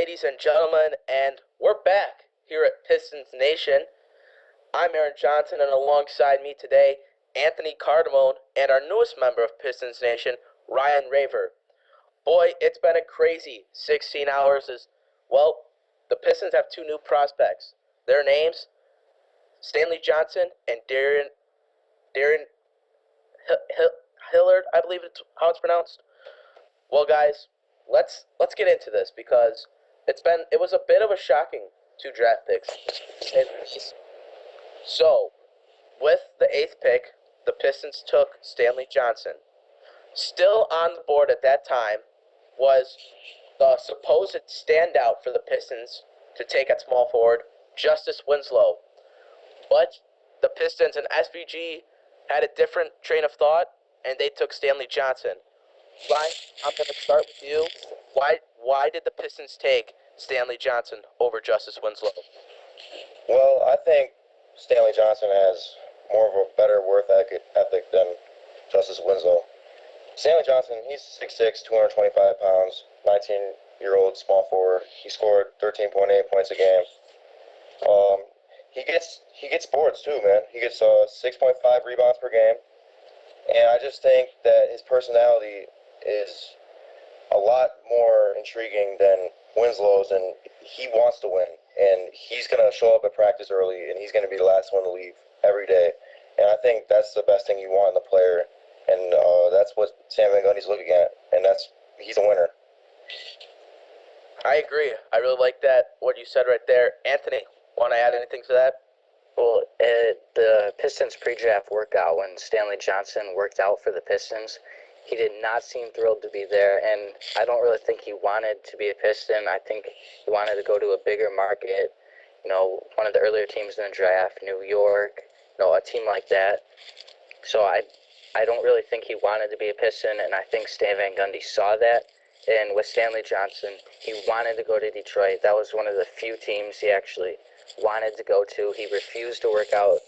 ladies and gentlemen, and we're back here at Pistons Nation. I'm Aaron Johnson, and alongside me today, Anthony Cardamone, and our newest member of Pistons Nation, Ryan Raver. Boy, it's been a crazy 16 hours well, the Pistons have two new prospects. Their names, Stanley Johnson and Darren Hillard, I believe it's how it's pronounced. Well, guys, let's get into this because it was a bit of a shocking two draft picks. So, with the eighth pick, the Pistons took Stanley Johnson. Still on the board at that time was the supposed standout for the Pistons to take at small forward, Justice Winslow. But the Pistons and SVG had a different train of thought, and they took Stanley Johnson. Ryan, I'm going to start with you. Why did the Pistons take Stanley Johnson over Justice Winslow? Well, I think Stanley Johnson has more of a better work ethic than Justice Winslow. Stanley Johnson, he's 6'6", 225 pounds, 19-year-old small forward. He scored 13.8 points a game. He gets boards too, man. He gets 6.5 rebounds per game. And I just think that his personality is a lot more intriguing than Winslow's, and he wants to win. And he's going to show up at practice early, and he's going to be the last one to leave every day. And I think that's the best thing you want in the player, and that's what Sam Van Gundy's looking at, and he's a winner. I agree. I really like that, what you said right there. Anthony, want to add anything to that? Well, at the Pistons pre-draft workout, when Stanley Johnson worked out for the Pistons, he did not seem thrilled to be there, and I don't really think he wanted to be a Piston. I think he wanted to go to a bigger market, one of the earlier teams in the draft, New York, a team like that. So I don't really think he wanted to be a Piston, and I think Stan Van Gundy saw that. And with Stanley Johnson, he wanted to go to Detroit. That was one of the few teams he actually wanted to go to. He refused to work out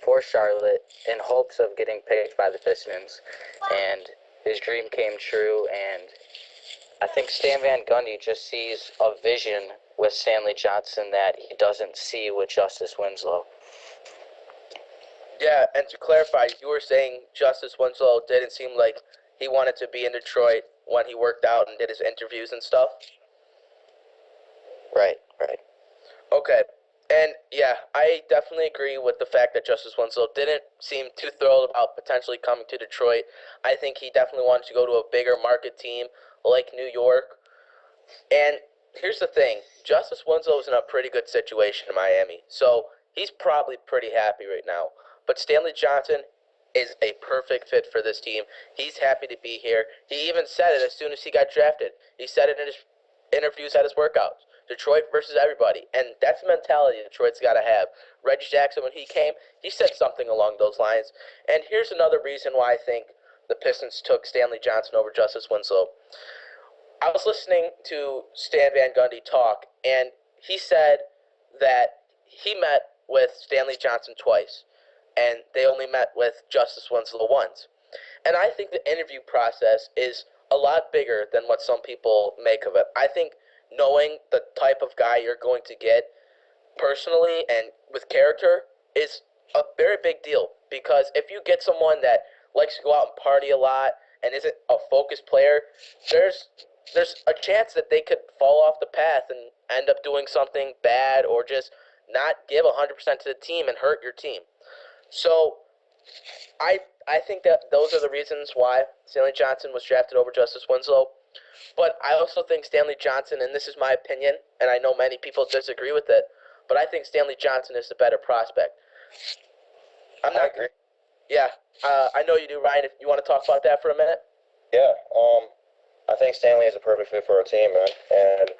for Charlotte in hopes of getting picked by the Pistons, and his dream came true. And I think Stan Van Gundy just sees a vision with Stanley Johnson that he doesn't see with Justice Winslow. Yeah, and to clarify, you were saying Justice Winslow didn't seem like he wanted to be in Detroit when he worked out and did his interviews and stuff? Right. Okay. And, yeah, I definitely agree with the fact that Justice Winslow didn't seem too thrilled about potentially coming to Detroit. I think he definitely wanted to go to a bigger market team like New York. And here's the thing. Justice Winslow is in a pretty good situation in Miami, so he's probably pretty happy right now. But Stanley Johnson is a perfect fit for this team. He's happy to be here. He even said it as soon as he got drafted. He said it in his interviews at his workouts. Detroit versus everybody. And that's the mentality Detroit's got to have. Reggie Jackson, when he came, he said something along those lines. And here's another reason why I think the Pistons took Stanley Johnson over Justice Winslow. I was listening to Stan Van Gundy talk, and he said that he met with Stanley Johnson twice, and they only met with Justice Winslow once. And I think the interview process is a lot bigger than what some people make of it. I think knowing the type of guy you're going to get personally and with character is a very big deal, because if you get someone that likes to go out and party a lot and isn't a focused player, there's a chance that they could fall off the path and end up doing something bad or just not give 100% to the team and hurt your team. So I think that those are the reasons why Stanley Johnson was drafted over Justice Winslow. But I also think Stanley Johnson, and this is my opinion, and I know many people disagree with it, but I think Stanley Johnson is the better prospect. I agree. Yeah, I know you do, Ryan. If you want to talk about that for a minute? Yeah, I think Stanley is a perfect fit for our team, man. And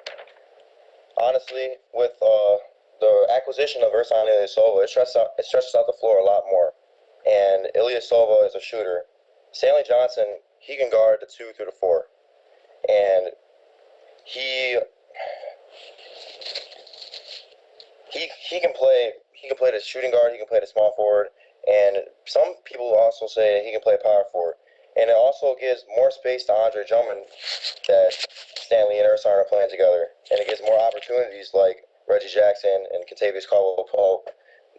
honestly, with the acquisition of Ersan Ilyasova, it stretches out the floor a lot more. And Ilyasova is a shooter. Stanley Johnson, he can guard the 2 through the 4. And he can play the shooting guard, he can play the small forward, and some people also say he can play power forward. And it also gives more space to Andre Drummond that Stanley and Ersan are playing together, and it gives more opportunities like Reggie Jackson and Kentavious Caldwell-Pope,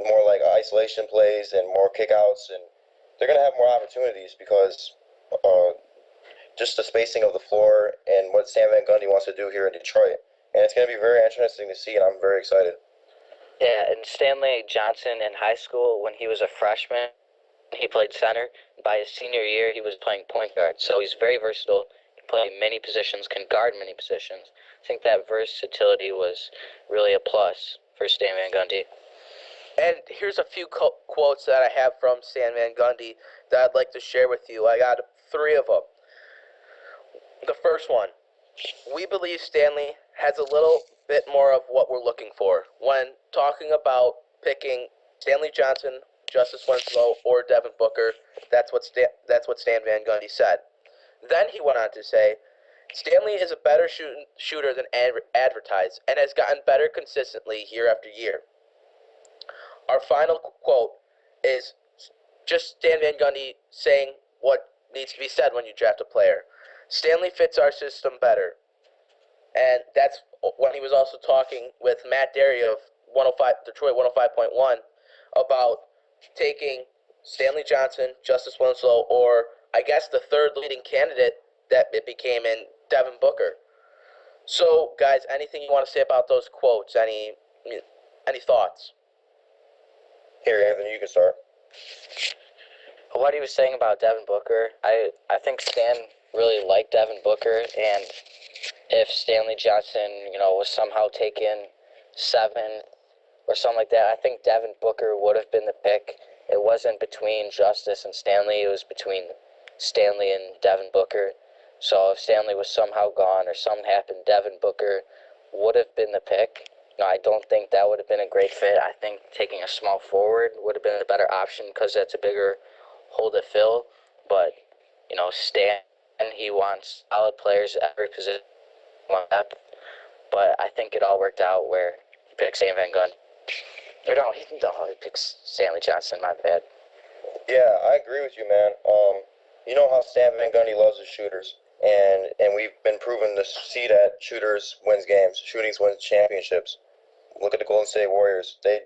more like isolation plays and more kickouts, and they're going to have more opportunities because just the spacing of the floor and what Sam Van Gundy wants to do here in Detroit. And it's going to be very interesting to see, and I'm very excited. Yeah, and Stanley Johnson in high school, when he was a freshman, he played center. By his senior year, he was playing point guard. So he's very versatile. He can play many positions, can guard many positions. I think that versatility was really a plus for Stan Van Gundy. And here's a few quotes that I have from Stan Van Gundy that I'd like to share with you. I got 3 of them. The first one, we believe Stanley has a little bit more of what we're looking for when talking about picking Stanley Johnson, Justice Winslow, or Devin Booker. That's what Stan Van Gundy said. Then he went on to say, Stanley is a better shooter than advertised and has gotten better consistently year after year. Our final quote is just Stan Van Gundy saying what needs to be said when you draft a player. Stanley fits our system better. And that's when he was also talking with Matt Derry of Detroit 105.1 about taking Stanley Johnson, Justice Winslow, or I guess the third leading candidate that it became in Devin Booker. So, guys, anything you want to say about those quotes? Any thoughts? Here, Anthony, you can start. What he was saying about Devin Booker, I think Stan really liked Devin Booker, and if Stanley Johnson, was somehow taken 7th or something like that, I think Devin Booker would have been the pick. It wasn't between Justice and Stanley. It was between Stanley and Devin Booker. So if Stanley was somehow gone or something happened, Devin Booker would have been the pick. I don't think that would have been a great fit. I think taking a small forward would have been a better option because that's a bigger hole to fill. But, Stan, he wants solid players at every position. But I think it all worked out where he picked Stan Van Gundy. Or no, he picks Stanley Johnson, my bad. Yeah, I agree with you, man. You know how Stan Van Gundy loves his shooters, and we've been proven to see that shooters wins games, shootings wins championships. Look at the Golden State Warriors. They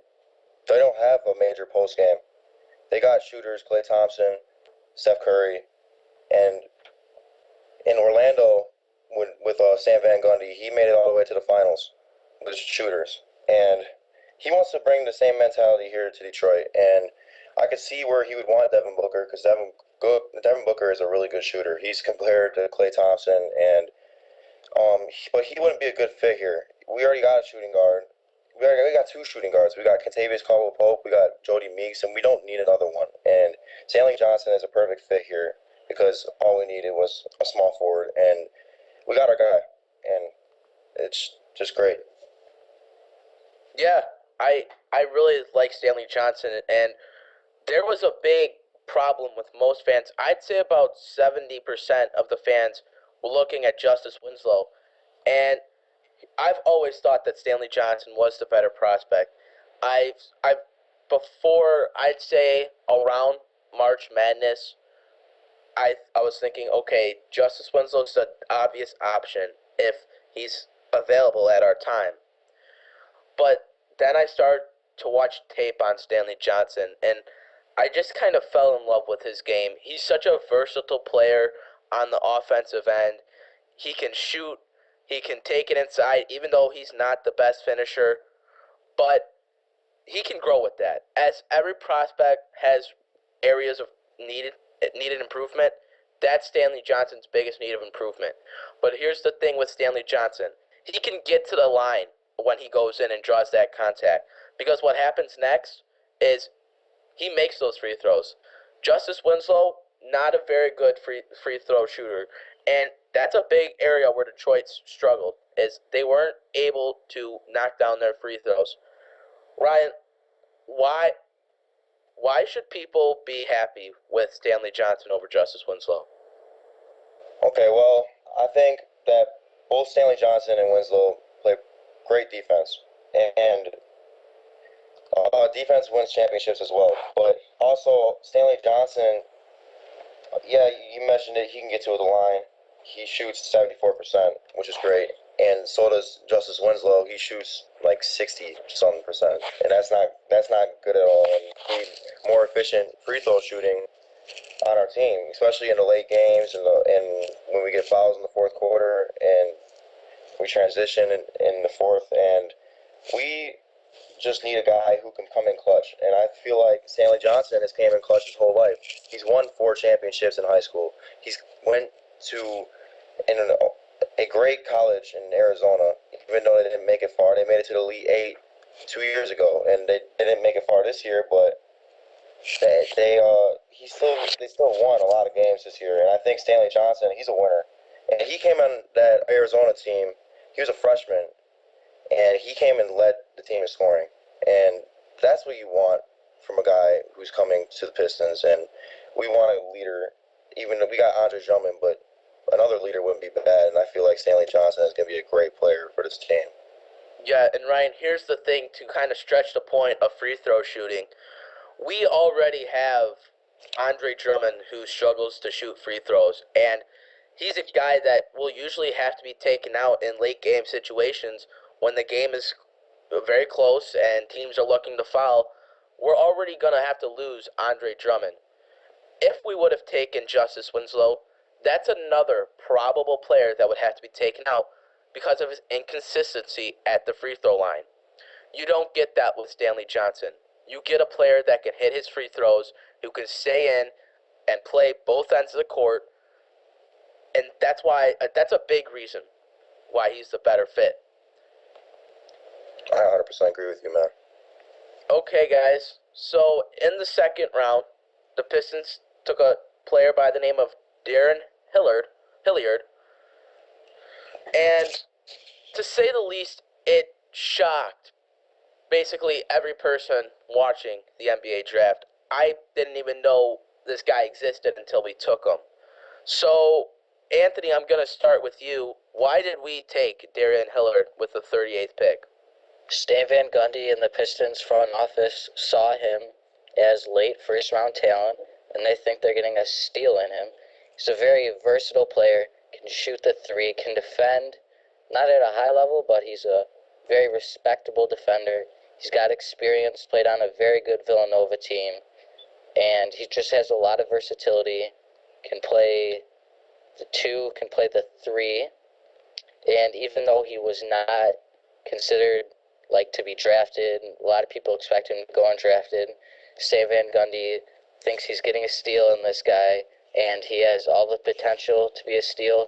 don't have a major post game. They got shooters, Klay Thompson, Steph Curry, and in Orlando with Stan Van Gundy, he made it all the way to the finals with shooters, and he wants to bring the same mentality here to Detroit, and I could see where he would want Devin Booker because Devin Booker is a really good shooter. He's compared to Klay Thompson, and but he wouldn't be a good fit here. We already got a shooting guard. We got 2 shooting guards. We got Kentavious Caldwell-Pope. We got Jody Meeks, and we don't need another one. And Stanley Johnson is a perfect fit here because all we needed was a small forward, and we got our guy, and it's just great. Yeah, I really like Stanley Johnson, and there was a big problem with most fans. I'd say about 70% of the fans were looking at Justice Winslow, and I've always thought that Stanley Johnson was the better prospect. I've before I'd say around March Madness, I was thinking, okay, Justice Winslow's the obvious option if he's available at our time. But then I started to watch tape on Stanley Johnson, and I just kind of fell in love with his game. He's such a versatile player on the offensive end. He can shoot, he can take it inside, even though he's not the best finisher. But he can grow with that. As every prospect has areas of needed improvement, that's Stanley Johnson's biggest need of improvement. But here's the thing with Stanley Johnson. He can get to the line when he goes in and draws that contact. Because what happens next is he makes those free throws. Justice Winslow, not a very good free throw shooter. And that's a big area where Detroit struggled, is they weren't able to knock down their free throws. Ryan, why should people be happy with Stanley Johnson over Justice Winslow? Okay, well, I think that both Stanley Johnson and Winslow play great defense, and defense wins championships as well. But also, Stanley Johnson, yeah, you mentioned it, he can get to the line. he shoots 74%, which is great. And so does Justice Winslow. He shoots like 60-something%, and that's not good at all. And we need more efficient free throw shooting on our team, especially in the late games and when we get fouls in the fourth quarter and we transition in the fourth. And we just need a guy who can come in clutch. And I feel like Stanley Johnson has came in clutch his whole life. He's won 4 championships in high school. He's went to a great college in Arizona, even though they didn't make it far. They made it to the Elite Eight 2 years ago, and they didn't make it far this year. But they still won a lot of games this year. And I think Stanley Johnson, he's a winner. And he came on that Arizona team. He was a freshman, and he came and led the team in scoring. And that's what you want from a guy who's coming to the Pistons. And we want a leader, even though we got Andre Drummond, but another leader wouldn't be bad. And I feel like Stanley Johnson is going to be a great player for this team. Yeah, and Ryan, here's the thing to kind of stretch the point of free throw shooting. We already have Andre Drummond who struggles to shoot free throws, and he's a guy that will usually have to be taken out in late game situations when the game is very close and teams are looking to foul. We're already going to have to lose Andre Drummond. If we would have taken Justice Winslow, that's another probable player that would have to be taken out because of his inconsistency at the free throw line. You don't get that with Stanley Johnson. You get a player that can hit his free throws, who can stay in and play both ends of the court, and that's a big reason why he's the better fit. I 100% agree with you, man. Okay, guys. So in the second round, the Pistons took a player by the name of Darren Hilliard, and to say the least, it shocked basically every person watching the NBA draft. I didn't even know this guy existed until we took him. So, Anthony, I'm going to start with you. Why did we take Darren Hilliard with the 38th pick? Stan Van Gundy and the Pistons front office saw him as late first round talent, and they think they're getting a steal in him. He's a very versatile player, can shoot the three, can defend, not at a high level, but he's a very respectable defender. He's got experience, played on a very good Villanova team, and he just has a lot of versatility, can play the 2, can play the 3, and even though he was not considered like to be drafted, a lot of people expect him to go undrafted, Stan Van Gundy thinks he's getting a steal in this guy, and he has all the potential to be a steal.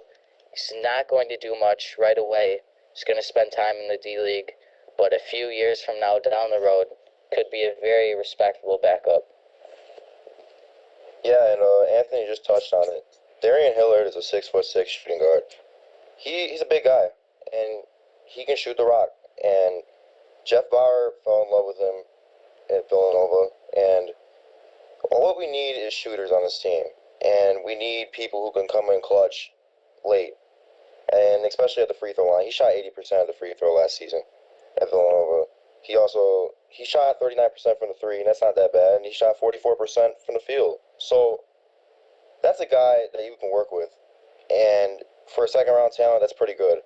He's not going to do much right away. He's going to spend time in the D-League, but a few years from now down the road could be a very respectable backup. Yeah, and Anthony just touched on it. Darian Hilliard is a 6'6" shooting guard. He's a big guy, and he can shoot the rock. And Jeff Bauer fell in love with him at Villanova, and what we need is shooters on this team, and we need people who can come in clutch late, and especially at the free throw line. He shot 80% of the free throw last season at Villanova. He shot 39% from the 3, and that's not that bad, and he shot 44% from the field. So that's a guy that you can work with, and for a second round talent, that's pretty good.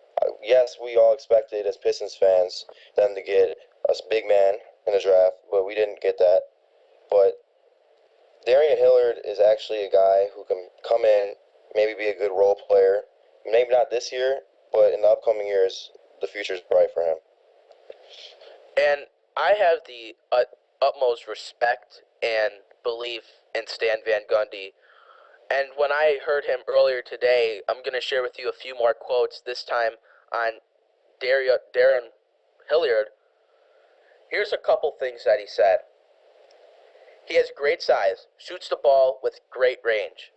Yes, we all expected as Pistons fans them to get a big man in the draft, but we didn't get that. But Darian Hilliard is actually a guy who can come in, maybe be a good role player. Maybe not this year, but in the upcoming years, the future's bright for him. And I have the utmost respect and belief in Stan Van Gundy. And when I heard him earlier today, I'm going to share with you a few more quotes, this time on Darren Hilliard. Here's a couple things that he said. He has great size, shoots the ball with great range.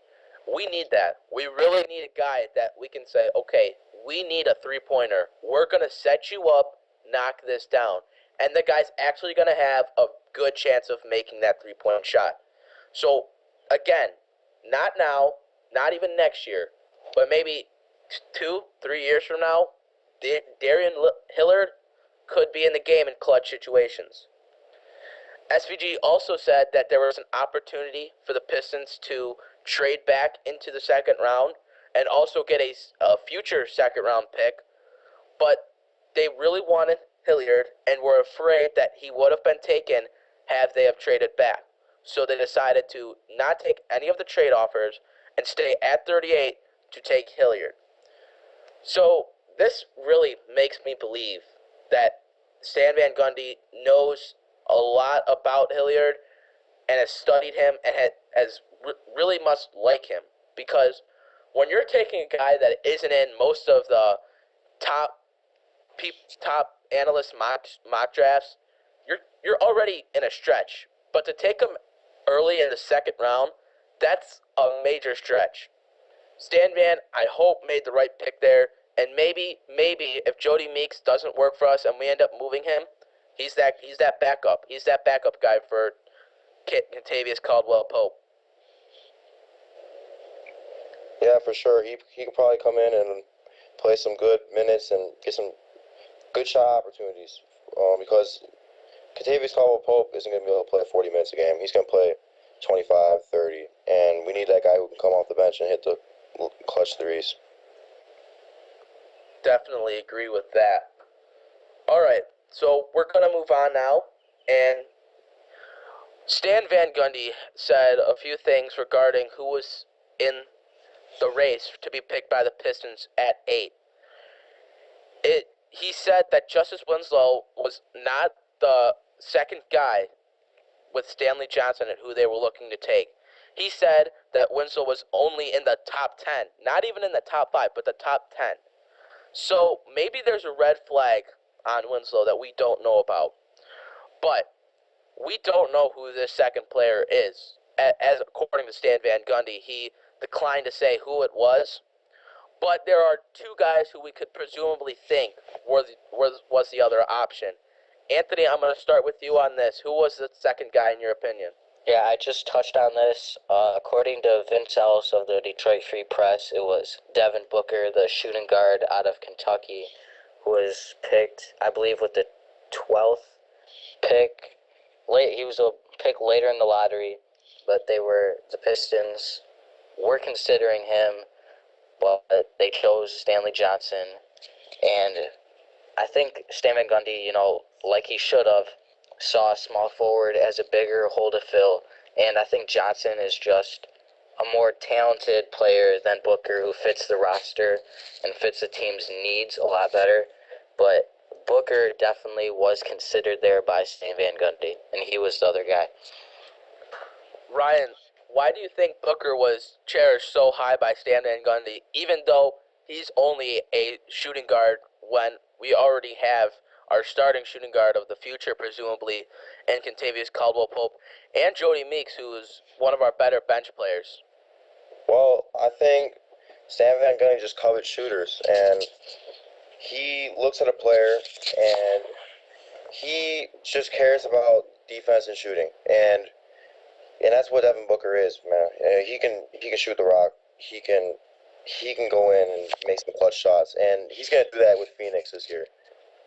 We need that. We really need a guy that we can say, okay, we need a three-pointer. We're going to set you up, knock this down. And the guy's actually going to have a good chance of making that three-point shot. So, again, not now, not even next year, but maybe 2-3 years from now, Darian Hilliard could be in the game in clutch situations. SVG also said that there was an opportunity for the Pistons to trade back into the second round and also get a future second-round pick, but they really wanted Hilliard and were afraid that he would have been taken had they have traded back. So they decided to not take any of the trade offers and stay at 38 to take Hilliard. So this really makes me believe that Stan Van Gundy knows a lot about Hilliard and has studied him and really must like him, because when you're taking a guy that isn't in most of the top top analyst mock drafts, you're already in a stretch. But to take him early in the second round, that's a major stretch. Stan Van, I hope, made the right pick there. And maybe if Jody Meeks doesn't work for us and we end up moving him, he's that backup. He's that backup guy for Kentavious Caldwell-Pope. Yeah, for sure. He could probably come in and play some good minutes and get some good shot opportunities. Because Kentavious Caldwell-Pope isn't going to be able to play 40 minutes a game. He's going to play 25, 30, and we need that guy who can come off the bench and hit the clutch threes. Definitely agree with that. All right, so we're going to move on now, and Stan Van Gundy said a few things regarding who was in the race to be picked by the Pistons at 8. He said that Justice Winslow was not the second guy with Stanley Johnson and who they were looking to take. He said that Winslow was only in the top 10, not even in the top 5, but the top 10. So maybe there's a red flag on Winslow that we don't know about. But we don't know who this second player is. As according to Stan Van Gundy, he declined to say who it was. But there are two guys who we could presumably think was the other option. Anthony, I'm going to start with you on this. Who was the second guy in your opinion? Yeah, I just touched on this. According to Vince Ellis of the Detroit Free Press, it was Devin Booker, the shooting guard out of Kentucky, who was picked, I believe, with the 12th pick. He was a pick later in the lottery, but the Pistons were considering him, but they chose Stanley Johnson. And I think Stan Van Gundy, like he should have, saw a small forward as a bigger hole to fill. And I think Johnson is just a more talented player than Booker, who fits the roster and fits the team's needs a lot better. But Booker definitely was considered there by Stan Van Gundy, and he was the other guy. Ryan, why do you think Booker was cherished so high by Stan Van Gundy, even though he's only a shooting guard when we already have our starting shooting guard of the future, presumably, and Kentavious Caldwell-Pope, and Jody Meeks, who is one of our better bench players? Well, I think Stan Van Gundy just covets shooters, and he looks at a player and he just cares about defense and shooting, and that's what Devin Booker is, man. He can shoot the rock. He can go in and make some clutch shots, and he's gonna do that with Phoenix this year.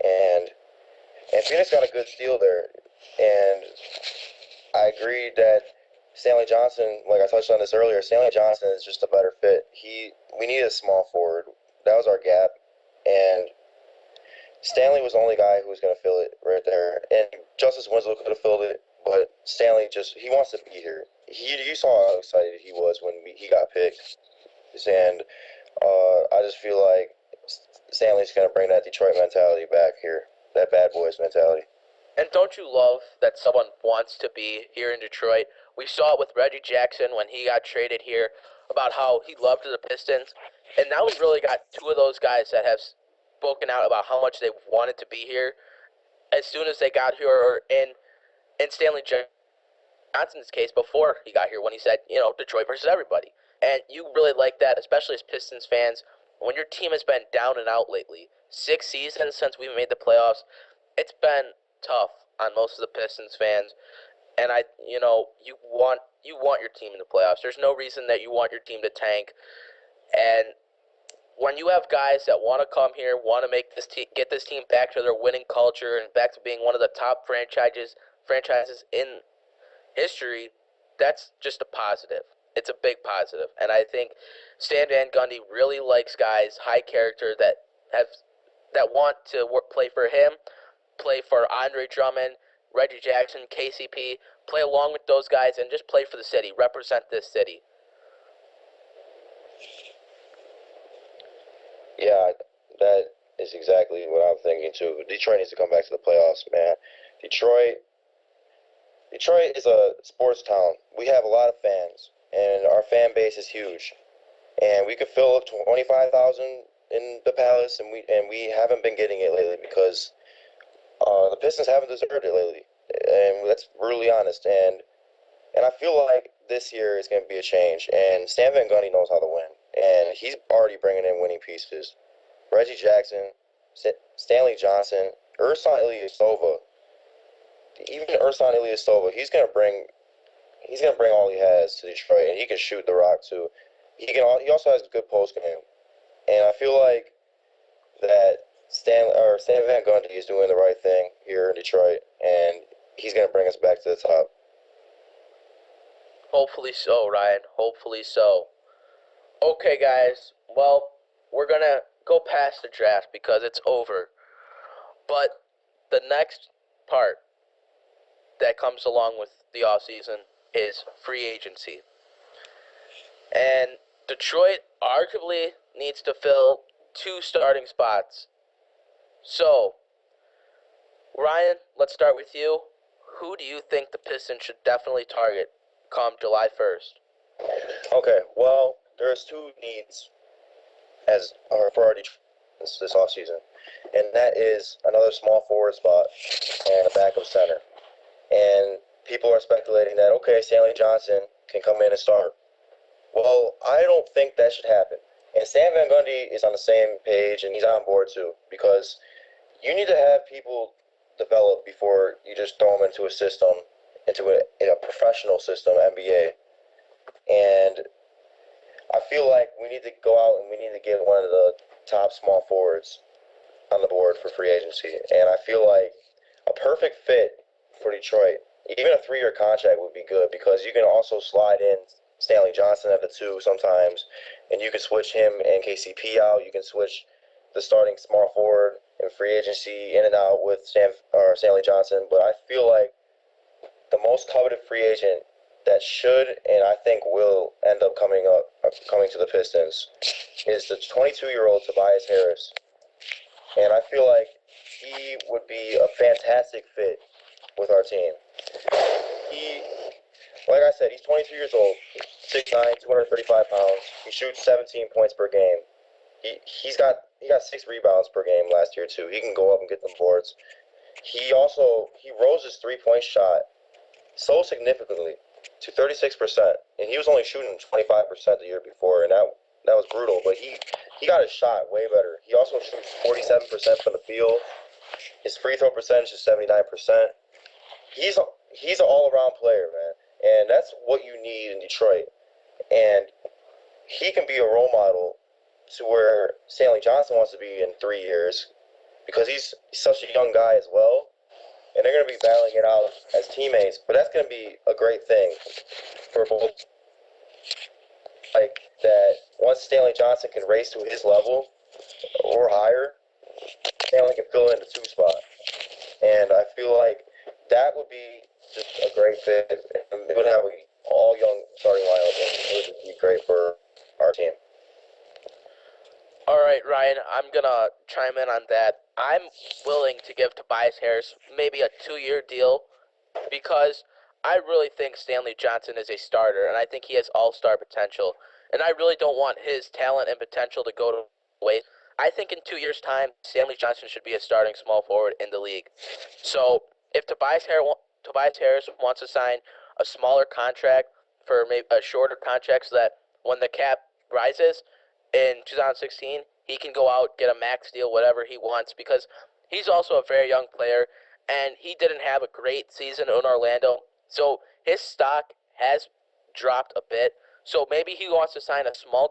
And Phoenix got a good steal there, and I agree that Stanley Johnson, like I touched on this earlier, Stanley Johnson is just a better fit. We needed a small forward. That was our gap, and Stanley was the only guy who was going to fill it right there. And Justice Winslow could have filled it, but Stanley he wants to be here. You saw how excited he was when he got picked. And I just feel like Stanley's going to bring that Detroit mentality back here, that bad boys mentality. And don't you love that someone wants to be here in Detroit? We saw it with Reggie Jackson when he got traded here, about how he loved the Pistons. And now we've really got two of those guys that have spoken out about how much they wanted to be here as soon as they got here, or in Stanley Johnson's case before he got here, when he said, Detroit versus everybody. And you really like that, especially as Pistons fans, when your team has been down and out lately. 6 seasons since we made the playoffs. It's been tough on most of the Pistons fans, and you want your team in the playoffs. There's no reason that you want your team to tank. And when you have guys that want to come here, want to make get this team back to their winning culture and back to being one of the top franchises in history, that's just a positive. It's a big positive, and I think Stan Van Gundy really likes guys high character that want to play for him, play for Andre Drummond, Reggie Jackson, KCP, play along with those guys, and just play for the city, represent this city. Yeah, that is exactly what I'm thinking too. Detroit needs to come back to the playoffs, man. Detroit, Detroit is a sports town. We have a lot of fans, and our fan base is huge. And we could fill up 25,000 in the Palace, and we haven't been getting it lately because the Pistons haven't deserved it lately, and that's brutally honest. And I feel like this year is going to be a change. And Stan Van Gundy knows how to win, and he's already bringing in winning pieces. Reggie Jackson, Stanley Johnson, Ersan Ilyasova, even Ersan Ilyasova, he's gonna bring all he has to Detroit, and he can shoot the rock too. He also has a good post game, and I feel like that Stan Van Gundy is doing the right thing here in Detroit, and he's gonna bring us back to the top. Hopefully so, Ryan. Hopefully so. Okay, guys. Well, we're going to go past the draft because it's over. But the next part that comes along with the offseason is free agency. And Detroit arguably needs to fill 2 starting spots. So, Ryan, let's start with you. Who do you think the Pistons should definitely target come July 1st? Okay, well, there's 2 needs for our Detroit this offseason, and that is another small forward spot and a backup center. And people are speculating that, okay, Stanley Johnson can come in and start. Well, I don't think that should happen. And Stan Van Gundy is on the same page, and he's on board too, because you need to have people develop before you just throw them into a system, in a professional system, NBA. And I feel like we need to go out and we need to get one of the top small forwards on the board for free agency. And I feel like a perfect fit for Detroit, even a 3-year contract would be good because you can also slide in Stanley Johnson at the 2 sometimes, and you can switch him and KCP out. You can switch the starting small forward in free agency in and out with Stanley Johnson. But I feel like the most coveted free agent that should and I think will end up coming to the Pistons is the 22-year-old Tobias Harris. And I feel like he would be a fantastic fit with our team. Like I said, he's 22 years old, 6'9", 235 pounds. He shoots 17 points per game. He got 6 rebounds per game last year too. He can go up and get them boards. He rose his 3-point shot so significantly to 36%, and he was only shooting 25% the year before, and that was brutal. But he got his shot way better. He also shoots 47% from the field. His free throw percentage is 79%. He's an all-around player, man, and that's what you need in Detroit. And he can be a role model to where Stanley Johnson wants to be in 3 years because he's such a young guy as well. And they're going to be battling it out as teammates, but that's going to be a great thing for both. Like that, once Stanley Johnson can race to his level or higher, Stanley can fill in the 2 spot. And I feel like that would be just a great fit. It would have an all young starting lineup, and it would be great for our team. All right, Ryan, I'm going to chime in on that. I'm willing to give Tobias Harris maybe a 2-year deal because I really think Stanley Johnson is a starter, and I think he has all-star potential. And I really don't want his talent and potential to go to waste. I think in 2 years' time, Stanley Johnson should be a starting small forward in the league. So if Tobias Harris wants to sign a smaller contract for maybe a shorter contract so that when the cap rises in 2016, he can go out, get a max deal, whatever he wants, because he's also a very young player, and he didn't have a great season in Orlando. So his stock has dropped a bit. So maybe he wants to sign a small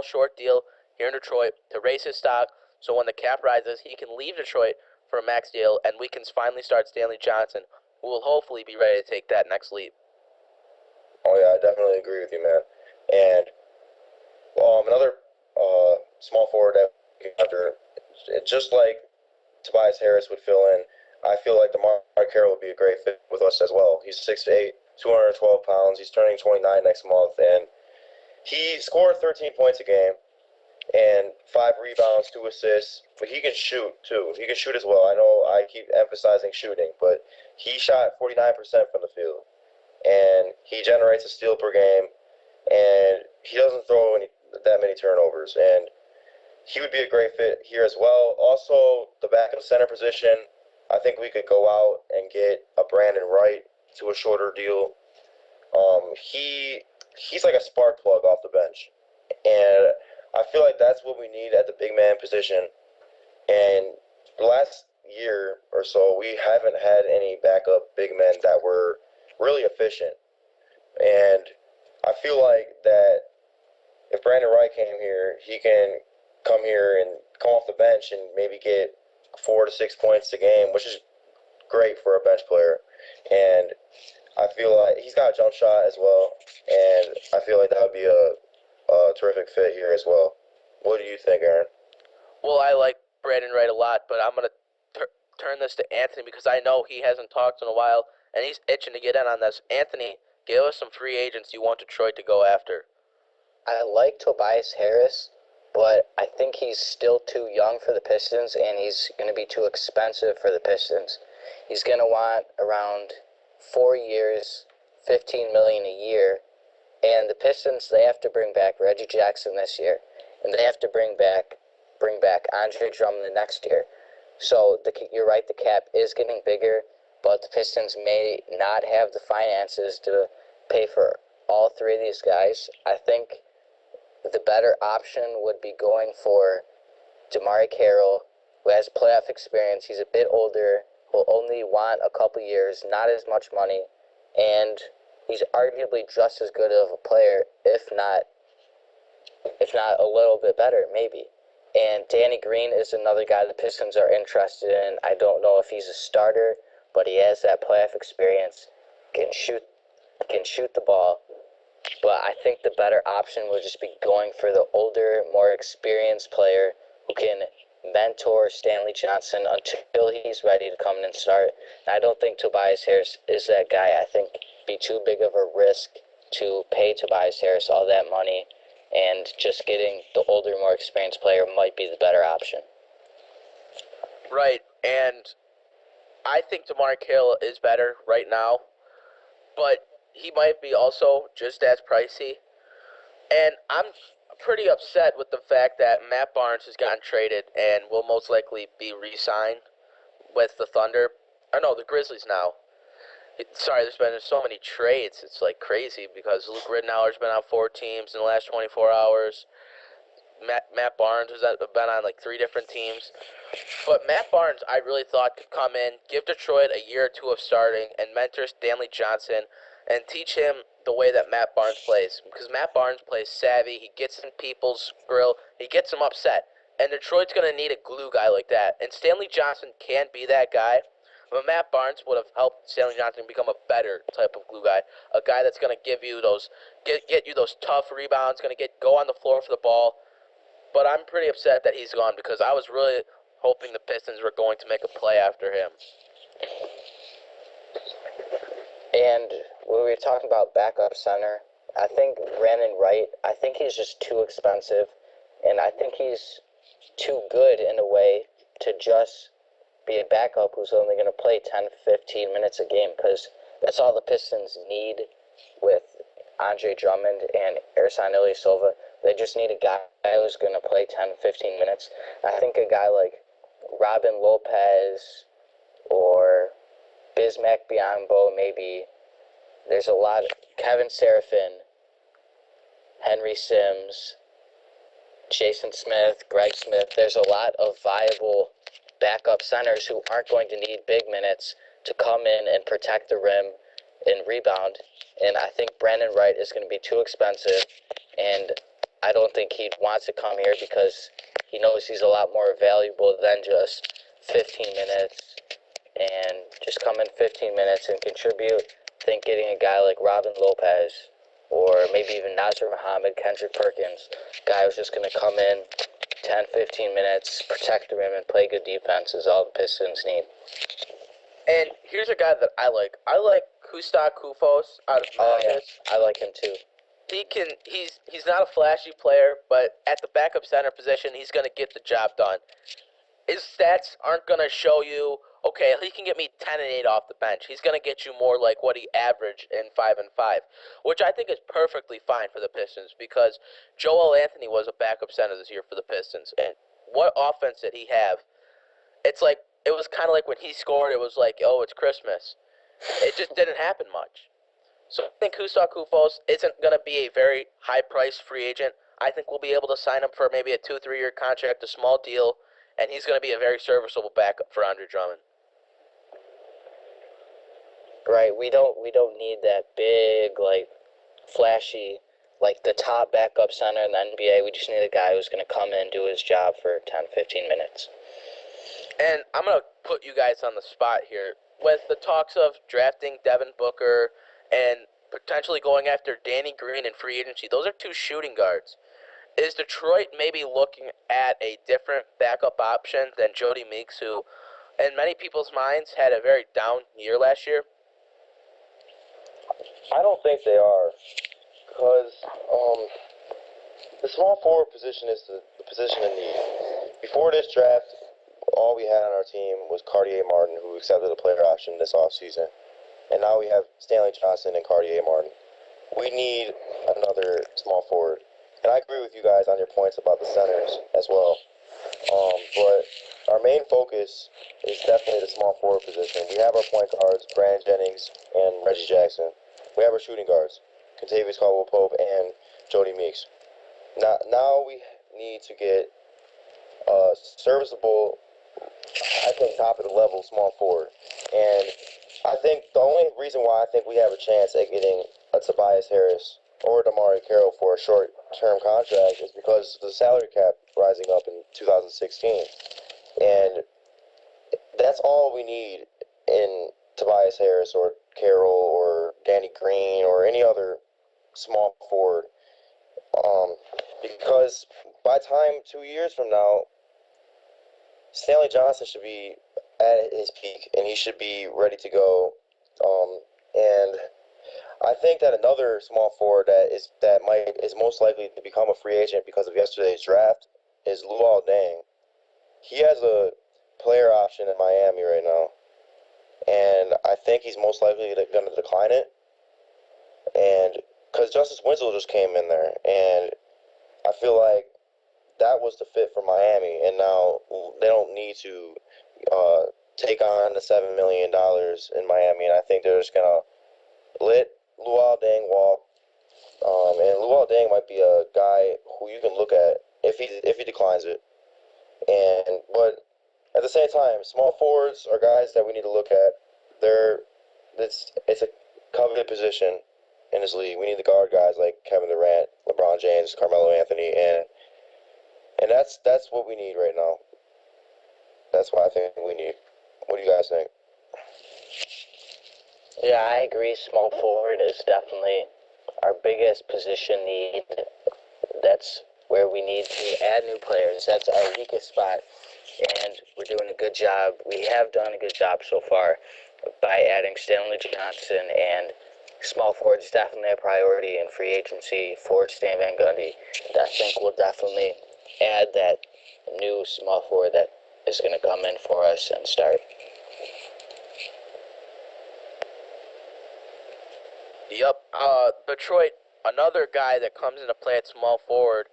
short deal here in Detroit to raise his stock. So when the cap rises, he can leave Detroit for a max deal, and we can finally start Stanley Johnson, who will hopefully be ready to take that next leap. Oh yeah, I definitely agree with you, man. And another small forward that after, just like Tobias Harris would fill in, I feel like DeMar Carroll would be a great fit with us as well. He's 6'8", 212 pounds. He's turning 29 next month, and he scored 13 points a game and 5 rebounds, 2 assists. But he can shoot too. He can shoot as well. I know I keep emphasizing shooting, but he shot 49% from the field, and he generates a steal per game, and he doesn't throw that many turnovers. And he would be a great fit here as well. Also, the backup center position, I think we could go out and get a Brandon Wright to a shorter deal. He's like a spark plug off the bench, and I feel like that's what we need at the big man position. And the last year or so, we haven't had any backup big men that were really efficient. And I feel like that if Brandon Wright came here, he can come here and come off the bench and maybe get 4 to 6 points a game, which is great for a bench player. And I feel like he's got a jump shot as well, and I feel like that would be a terrific fit here as well. What do you think, Aaron? Well, I like Brandon Wright a lot, but I'm going to turn this to Anthony because I know he hasn't talked in a while, and he's itching to get in on this. Anthony, give us some free agents you want Detroit to go after. I like Tobias Harris, but I think he's still too young for the Pistons, and he's going to be too expensive for the Pistons. He's going to want around 4 years, $15 million a year, and the Pistons, they have to bring back Reggie Jackson this year, and they have to bring back Andre Drummond the next year. So you're right, the cap is getting bigger, but the Pistons may not have the finances to pay for all three of these guys. I think the better option would be going for DeMar Carroll, who has playoff experience. He's a bit older, will only want a couple years, not as much money, and he's arguably just as good of a player, if not a little bit better, maybe. And Danny Green is another guy the Pistons are interested in. I don't know if he's a starter, but he has that playoff experience, can shoot the ball. But I think the better option would just be going for the older, more experienced player who can mentor Stanley Johnson until he's ready to come in and start. I don't think Tobias Harris is that guy. I think it'd be too big of a risk to pay Tobias Harris all that money, and just getting the older, more experienced player might be the better option. Right, and I think DeMar Carroll is better right now, but he might be also just as pricey. And I'm pretty upset with the fact that Matt Barnes has gotten traded and will most likely be re-signed with the Thunder. Or no, the Grizzlies now. Sorry, there's been so many trades. It's like crazy because Luke Rittenhauer's been on 4 teams in the last 24 hours. Matt Barnes has been on like 3 different teams. But Matt Barnes, I really thought could come in, give Detroit a year or two of starting, and mentor Stanley Johnson and teach him the way that Matt Barnes plays. Because Matt Barnes plays savvy. He gets in people's grill. He gets them upset. And Detroit's going to need a glue guy like that. And Stanley Johnson can be that guy. But Matt Barnes would have helped Stanley Johnson become a better type of glue guy. A guy that's going to give you those, get you those tough rebounds, going to go on the floor for the ball. But I'm pretty upset that he's gone because I was really hoping the Pistons were going to make a play after him. And when we were talking about backup center, I think Brandon Wright, I think he's just too expensive, and I think he's too good in a way to just be a backup who's only going to play 10, 15 minutes a game, because that's all the Pistons need with Andre Drummond and Ersan Ilyasova. They just need a guy who's going to play 10, 15 minutes. I think a guy like Robin Lopez or Bismack Biyombo, maybe. There's a lot of Kevin Seraphin, Henry Sims, Jason Smith, Greg Smith. There's a lot of viable backup centers who aren't going to need big minutes to come in and protect the rim and rebound. And I think Brandon Wright is going to be too expensive, and I don't think he wants to come here because he knows he's a lot more valuable than just 15 minutes and just come in 15 minutes and contribute. I think getting a guy like Robin Lopez or maybe even Nazar Muhammad, Kendrick Perkins, guy who's just going to come in 10, 15 minutes, protect the rim, and play good defense is all the Pistons need. And here's a guy that I like. I like Kustak Kufos out of Memphis. I like him too. He's not a flashy player, but at the backup center position, he's going to get the job done. His stats aren't going to show you, okay, he can get me 10 and 8 off the bench. He's going to get you more like what he averaged in 5 and 5, which I think is perfectly fine for the Pistons because Joel Anthony was a backup center this year for the Pistons. And what offense did he have? It's like, it was kind of like when he scored, it was like, oh, it's Christmas. It just didn't happen much. So I think Kustak Kufos isn't going to be a very high-priced free agent. I think we'll be able to sign him for maybe a 2-3 year contract, a small deal, and he's going to be a very serviceable backup for Andre Drummond. Right, we don't need that big, like, flashy, like the top backup center in the NBA. We just need a guy who's going to come in and do his job for 10, 15 minutes. And I'm going to put you guys on the spot here. With the talks of drafting Devin Booker and potentially going after Danny Green in free agency, those are two shooting guards. Is Detroit maybe looking at a different backup option than Jody Meeks, who, in many people's minds, had a very down year last year? I don't think they are, because the small forward position is the position in need. Before this draft, all we had on our team was Cartier Martin, who accepted a player option this offseason. And now we have Stanley Johnson and Cartier Martin. We need another small forward. And I agree with you guys on your points about the centers as well. But our main focus is definitely the small forward position. We have our point guards, Brandon Jennings and Reggie Jackson. We have our shooting guards, Contavious Caldwell-Pope and Jody Meeks. Now we need to get a serviceable, I think, top of the level small forward. And I think the only reason why I think we have a chance at getting a Tobias Harris or Damari Carroll for a short-term contract is because of the salary cap rising up in 2016. And that's all we need in Tobias Harris or Carroll or Danny Green or any other small forward. Because by time 2 years from now, Stanley Johnson should be at his peak and he should be ready to go. And I think that another small forward that is most likely to become a free agent because of yesterday's draft is Luol Deng. He has a player option in Miami right now, and I think he's most likely going to decline it. And because Justice Winslow just came in there, and I feel like that was the fit for Miami, and now they don't need to take on the $7 million in Miami, and I think they're just going to let Luol Deng walk. And Luol Deng might be a guy who you can look at if he declines it. But at the same time, small forwards are guys that we need to look at. It's a coveted position in this league. We need to guard guys like Kevin Durant, LeBron James, Carmelo Anthony, and that's what we need right now. That's what I think we need. What do you guys think? Yeah, I agree. Small forward is definitely our biggest position need. That's where we need to add new players. That's our weakest spot, and we're doing a good job. We have done a good job so far by adding Stanley Johnson, and small forward is definitely a priority in free agency for Stan Van Gundy. I think we'll definitely add that new small forward that is going to come in for us and start. Yep. Detroit, another guy that comes into play at small forward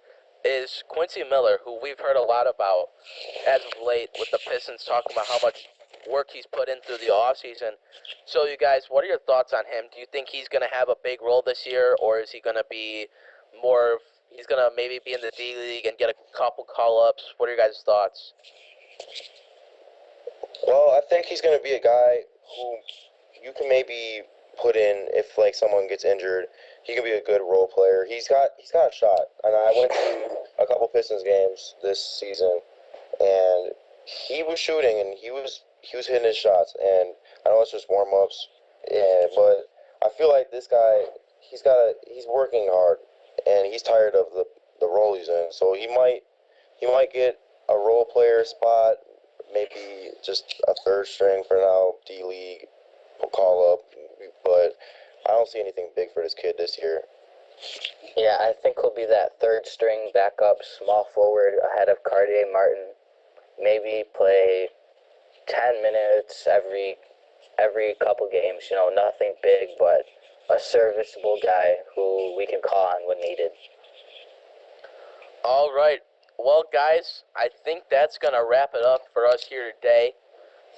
is Quincy Miller, who we've heard a lot about as of late with the Pistons talking about how much work he's put in through the offseason. So, you guys, what are your thoughts on him? Do you think he's going to have a big role this year, or is he going to be he's going to maybe be in the D League and get a couple call-ups? What are your guys' thoughts? Well, I think he's going to be a guy who you can maybe put in if like someone gets injured. He can be a good role player. He's got a shot. And I went to a couple Pistons games this season, and he was shooting and he was hitting his shots. And I know it's just warm ups, but I feel like this guy, he's working hard, and he's tired of the role he's in. So he might get a role player spot, maybe just a third string for now, D League, call up, but I don't see anything big for this kid this year. Yeah, I think he'll be that third string backup, small forward ahead of Cartier Martin. Maybe play 10 minutes every couple games. You know, nothing big, but a serviceable guy who we can call on when needed. All right. Well, guys, I think that's going to wrap it up for us here today.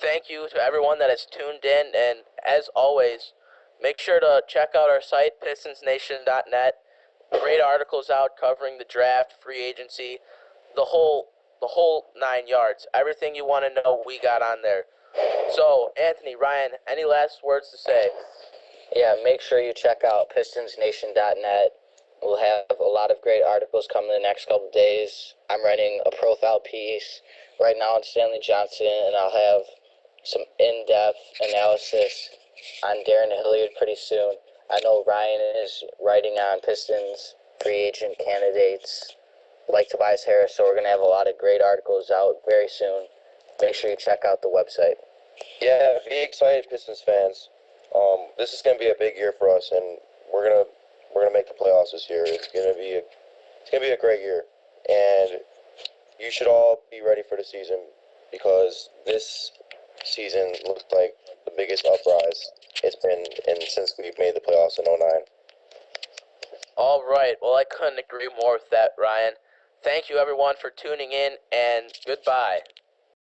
Thank you to everyone that has tuned in, and as always, make sure to check out our site, pistonsnation.net. Great articles out covering the draft, free agency, the whole 9 yards. Everything you want to know, we got on there. So, Anthony, Ryan, any last words to say? Yeah, make sure you check out pistonsnation.net. We'll have a lot of great articles coming in the next couple of days. I'm writing a profile piece right now on Stanley Johnson, and I'll have some in-depth analysis on Darren Hilliard pretty soon. I know Ryan is writing on Pistons free agent candidates like Tobias Harris, so we're going to have a lot of great articles out very soon. Make sure you check out the website. Yeah, be excited, Pistons fans. This is going to be a big year for us, and we're gonna make the playoffs this year. It's gonna be a great year, and you should all be ready for the season because this season looks like the biggest uprise it's been since we've made the playoffs in '09. All right. Well, I couldn't agree more with that, Ryan. Thank you, everyone, for tuning in, and goodbye.